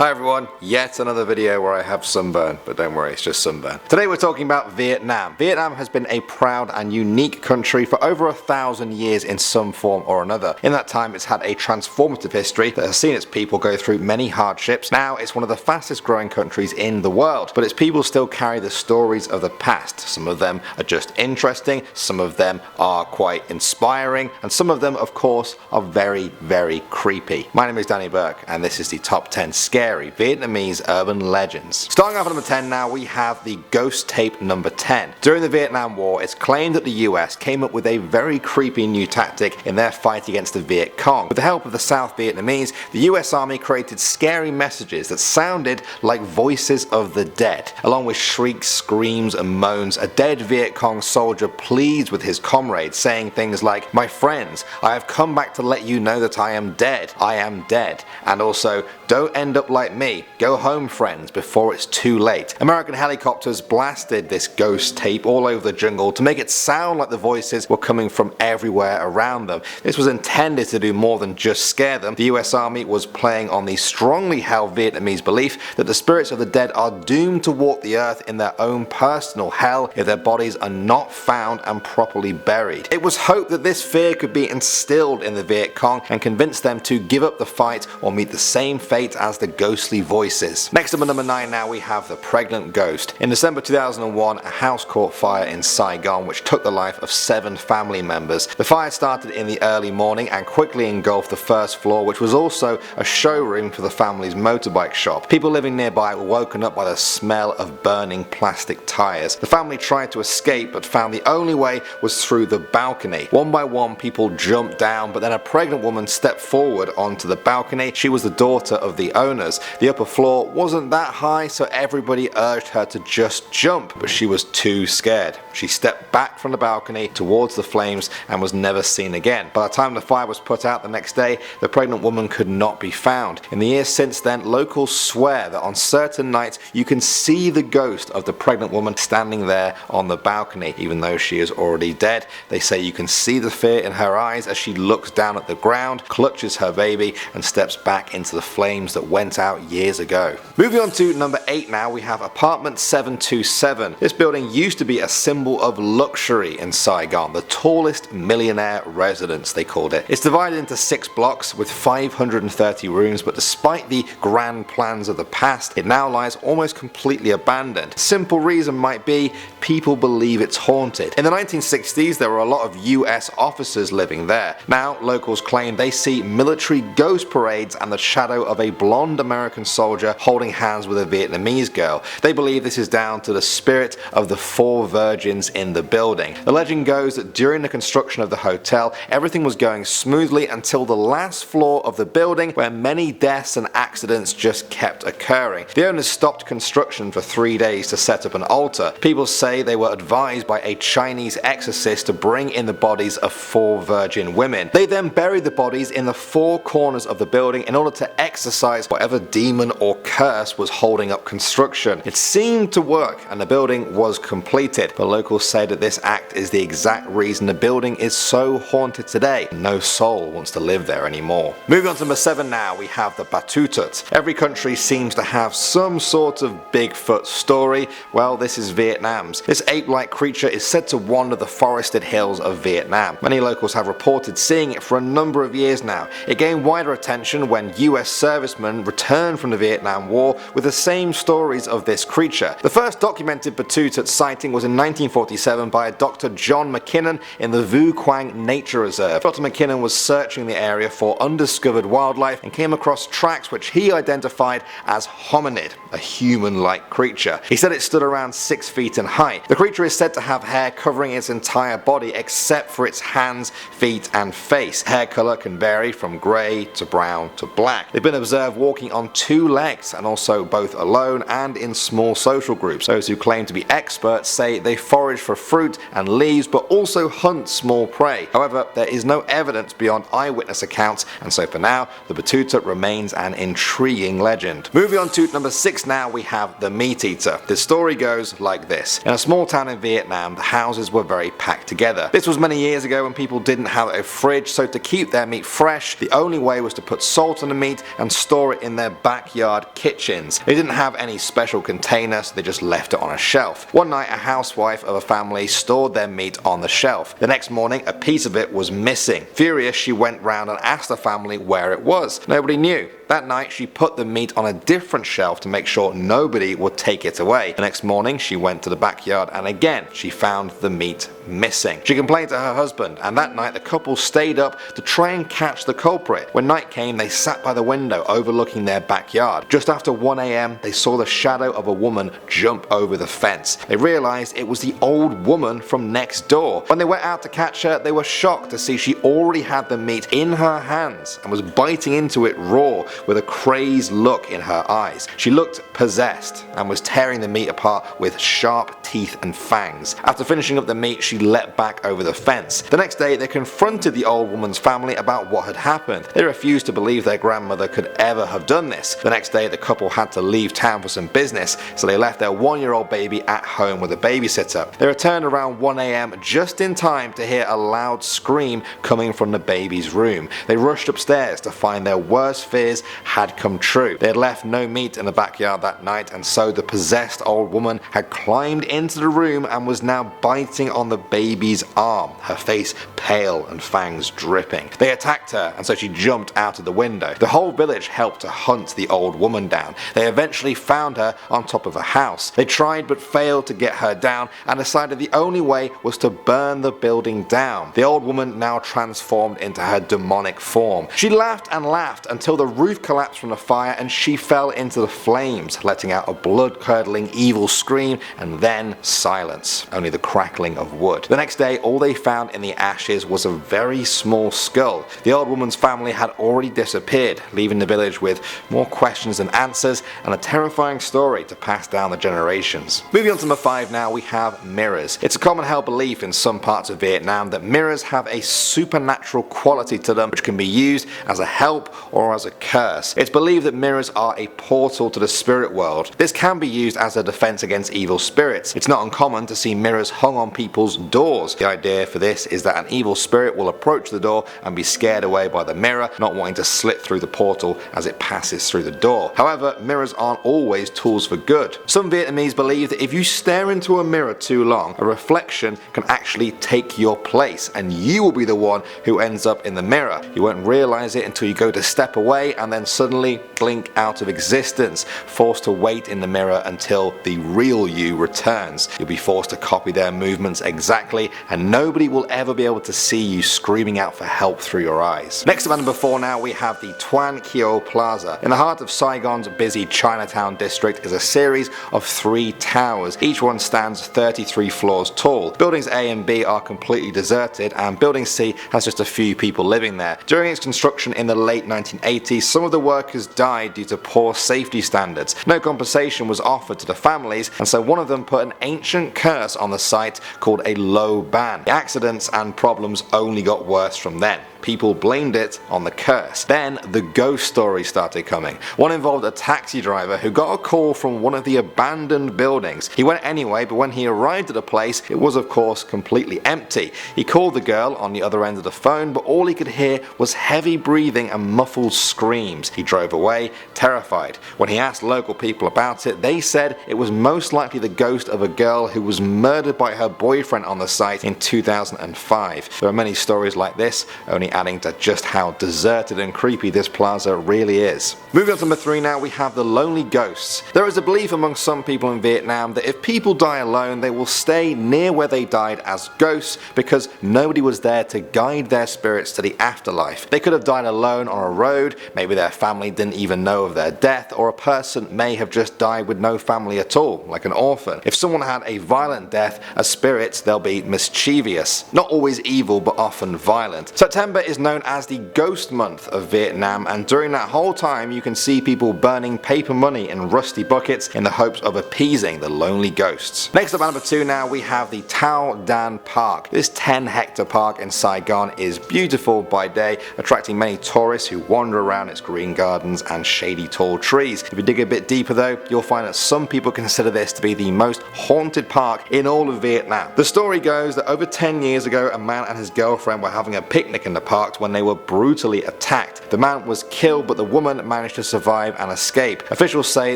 Hi everyone, yet another video where I have sunburn, but don't worry, it's just sunburn. Today we're talking about Vietnam. Vietnam has been a proud and unique country for over 1,000 years in some form or another. In that time it's had a transformative history that has seen its people go through many hardships. Now it's one of the fastest growing countries in the world, but its people still carry the stories of the past. Some of them are just interesting, some of them are quite inspiring, and some of them of course are very, very creepy. My name is Danny Burke and this is the top 10 scary Vietnamese urban legends. Starting off at number 10 now, we have the ghost tape number 10. During the Vietnam War, it's claimed that the US came up with a very creepy new tactic in their fight against the Viet Cong. With the help of the South Vietnamese, the US Army created scary messages that sounded like voices of the dead. Along with shrieks, screams and moans, a dead Viet Cong soldier pleads with his comrades, saying things like, "My friends, I have come back to let you know that I am dead. I am dead." And also, "Don't end up like me. Go home, friends, before it's too late." American helicopters blasted this ghost tape all over the jungle to make it sound like the voices were coming from everywhere around them. This was intended to do more than just scare them. The US Army was playing on the strongly held Vietnamese belief that the spirits of the dead are doomed to walk the earth in their own personal hell if their bodies are not found and properly buried. It was hoped that this fear could be instilled in the Viet Cong and convince them to give up the fight or meet the same fate as the ghostly voices. Next up at number 9 now, we have the pregnant ghost. In December 2001, a house caught fire in Saigon which took the life of 7 family members. The fire started in the early morning and quickly engulfed the first floor, which was also a showroom for the family's motorbike shop. People living nearby were woken up by the smell of burning plastic tires. The family tried to escape but found the only way was through the balcony. One by one people jumped down, but then a pregnant woman stepped forward onto the balcony. She was the daughter of the owners. The upper floor wasn't that high, so everybody urged her to just jump, but she was too scared. She stepped back from the balcony towards the flames and was never seen again. By the time the fire was put out the next day, the pregnant woman could not be found. In the years since then, locals swear that on certain nights you can see the ghost of the pregnant woman standing there on the balcony, even though she is already dead. They say you can see the fear in her eyes as she looks down at the ground, clutches her baby and steps back into the flames that went out years ago. Moving on to number 8 now, we have apartment 727. This building used to be a symbol of luxury in Saigon, the tallest millionaire residence they called it. It's divided into 6 blocks with 530 rooms, but despite the grand plans of the past, it now lies almost completely abandoned. Simple reason might be people believe it's haunted. In the 1960s there were a lot of US officers living there. Now locals claim they see military ghost parades and the shadow of a blonde American soldier holding hands with a Vietnamese girl. They believe this is down to the spirit of the 4 virgins in the building. The legend goes that during the construction of the hotel, everything was going smoothly until the last floor of the building, where many deaths and accidents just kept occurring. The owners stopped construction for 3 days to set up an altar. People say they were advised by a Chinese exorcist to bring in the bodies of 4 virgin women. They then buried the bodies in the 4 corners of the building in order to exorcise whatever demon or curse was holding up construction. It seemed to work and the building was completed, but locals say that this act is the exact reason the building is so haunted today. No soul wants to live there anymore. Moving on to number 7 now, we have the Batutut. Every country seems to have some sort of Bigfoot story. Well, this is Vietnam's. This ape-like creature is said to wander the forested hills of Vietnam. Many locals have reported seeing it for a number of years now. It gained wider attention when US servicemen returned from the Vietnam War with the same stories of this creature. The first documented Batutut sighting was in 1947 by a Dr. John McKinnon in the Vu Quang Nature Reserve. Dr. McKinnon was searching the area for undiscovered wildlife and came across tracks which he identified as hominid, a human-like creature. He said it stood around 6 feet in height. The creature is said to have hair covering its entire body except for its hands, feet and face. Hair color can vary from grey to brown to black. They've been observed walking on 2 legs and also both alone and in small social groups. Those who claim to be experts say they forage for fruit and leaves, but also hunt small prey. However, there is no evidence beyond eyewitness accounts, and so for now, the Batutut remains an intriguing legend. Moving on to number 6 now, we have the meat eater. This story goes like this. In a small town in Vietnam, the houses were very packed together. This was many years ago when people didn't have a fridge, so to keep their meat fresh, the only way was to put salt on the meat and store it in their backyard kitchens. They didn't have any special container, so they just left it on a shelf. One night, a housewife of a family stored their meat on the shelf. The next morning, a piece of it was missing. Furious, she went round and asked the family where it was. Nobody knew. That night, she put the meat on a different shelf to make sure nobody would take it away. The next morning, she went to the backyard and again, she found the meat missing. She complained to her husband, and that night the couple stayed up to try and catch the culprit. When night came, they sat by the window overlooking their backyard. Just after 1 a.m, they saw the shadow of a woman jump over the fence. They realized it was the old woman from next door. When they went out to catch her, they were shocked to see she already had the meat in her hands and was biting into it raw, with a crazed look in her eyes. She looked possessed and was tearing the meat apart with sharp teeth and fangs. After finishing up the meat, she leapt back over the fence. The next day, they confronted the old woman's family about what had happened. They refused to believe their grandmother could ever have done this. The next day, the couple had to leave town for some business, so they left their 1-year-old baby at home with a babysitter. They returned around 1 a.m. just in time to hear a loud scream coming from the baby's room. They rushed upstairs to find their worst fears had come true. They had left no meat in the backyard that night, and so the possessed old woman had climbed into the room and was now biting on the baby's arm, her face pale and fangs dripping. They attacked her, and so she jumped out of the window. The whole village helped to hunt the old woman down. They eventually found her on top of a house. They tried but failed to get her down and decided the only way was to burn the building down. The old woman now transformed into her demonic form. She laughed and laughed until the roof collapsed from the fire and she fell into the flames, letting out a blood-curdling evil scream and then silence, only the crackling of wood. The next day, all they found in the ashes was a very small skull. The old woman's family had already disappeared, leaving the village with more questions than answers and a terrifying story to pass down the generations. Moving on to number 5 now, we have mirrors. It's a common held belief in some parts of Vietnam that mirrors have a supernatural quality to them which can be used as a help or as a curse. It's believed that mirrors are a portal to the spirit world. This can be used as a defense against evil spirits. It's not uncommon to see mirrors hung on people's doors. The idea for this is that an evil spirit will approach the door and be scared away by the mirror, not wanting to slip through the portal as it passes through the door. However, mirrors aren't always tools for good. Some Vietnamese believe that if you stare into a mirror too long, a reflection can actually take your place and you will be the one who ends up in the mirror. You won't realize it until you go to step away and then suddenly blink out of existence, forced to wait in the mirror until the real you returns. You'll be forced to copy their movements exactly, and nobody will ever be able to see you screaming out for help through your eyes. Next up at number 4 now, we have the Tuan Kio Plaza. In the heart of Saigon's busy Chinatown district is a series of 3 towers. Each one stands 33 floors tall. Buildings A and B are completely deserted, and Building C has just a few people living there. During its construction in the late 1980s, some of the workers died due to poor safety standards. No compensation was offered to the families, and so one of them put an ancient curse on the site called a low ban. The accidents and problems only got worse from then. People blamed it on the curse. Then the ghost stories started coming. One involved a taxi driver who got a call from one of the abandoned buildings. He went anyway, but when he arrived at the place, it was of course completely empty. He called the girl on the other end of the phone, but all he could hear was heavy breathing and muffled screams. He drove away, terrified. When he asked local people about it, they said it was most likely the ghost of a girl who was murdered by her boyfriend on the site in 2005. There are many stories like this, only adding to just how deserted and creepy this plaza really is. Moving on to number 3 now, we have the lonely ghosts. There is a belief among some people in Vietnam that if people die alone, they will stay near where they died as ghosts because nobody was there to guide their spirits to the afterlife. They could have died alone on a road, maybe their family didn't even know of their death, or a person may have just died with no family at all, like an orphan. If someone had a violent death, as spirits they'll be mischievous, not always evil but often violent. September November is known as the ghost month of Vietnam, and during that whole time you can see people burning paper money in rusty buckets in the hopes of appeasing the lonely ghosts. Next up at number 2 now we have the Tao Dan Park. This 10-hectare park in Saigon is beautiful by day, attracting many tourists who wander around its green gardens and shady tall trees. If you dig a bit deeper though, you'll find that some people consider this to be the most haunted park in all of Vietnam. The story goes that over 10 years ago a man and his girlfriend were having a picnic in the park when they were brutally attacked. The man was killed but the woman managed to survive and escape. Officials say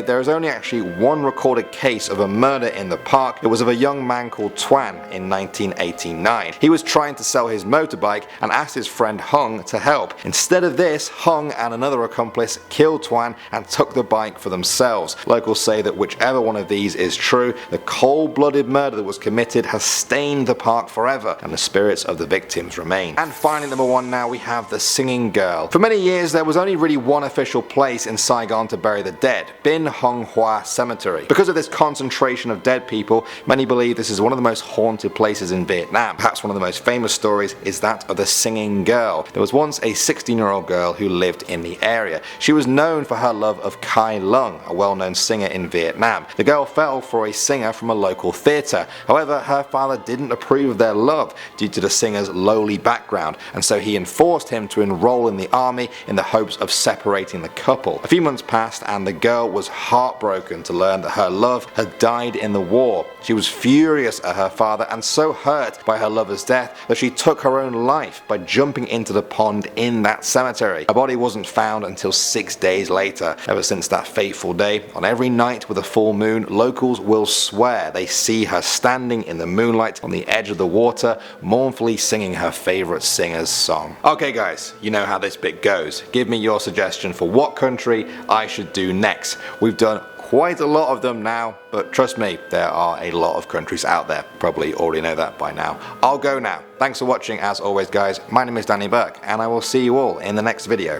there is only actually one recorded case of a murder in the park. It was of a young man called Tuan in 1989. He was trying to sell his motorbike and asked his friend Hung to help. Instead of this, Hung and another accomplice killed Tuan and took the bike for themselves. Locals say that whichever one of these is true, the cold-blooded murder that was committed has stained the park forever and the spirits of the victims remain. And finally, number 1 now we have the Singing Girl. For many years there was only really one official place in Saigon to bury the dead, Bin Hung Hua Cemetery. Because of this concentration of dead people, many believe this is one of the most haunted places in Vietnam. Perhaps one of the most famous stories is that of the Singing Girl. There was once a 16-year-old girl who lived in the area. She was known for her love of Kai Lung, a well-known singer in Vietnam. The girl fell for a singer from a local theatre. However, her father didn't approve of their love due to the singer's lowly background, and so he enforced him to enroll in the army in the hopes of separating the couple. A few months passed and the girl was heartbroken to learn that her love had died in the war. She was furious at her father and so hurt by her lover's death that she took her own life by jumping into the pond in that cemetery. Her body wasn't found until 6 days later. Ever since that fateful day, on every night with a full moon, locals will swear they see her standing in the moonlight on the edge of the water, mournfully singing her favourite singer's song. Okay guys, you know how this bit goes. Give me your suggestion for what country I should do next. We've done quite a lot of them now, but trust me, there are a lot of countries out there. Probably already know that by now. I'll go now. Thanks for watching as always guys. My name is Danny Burke and I will see you all in the next video.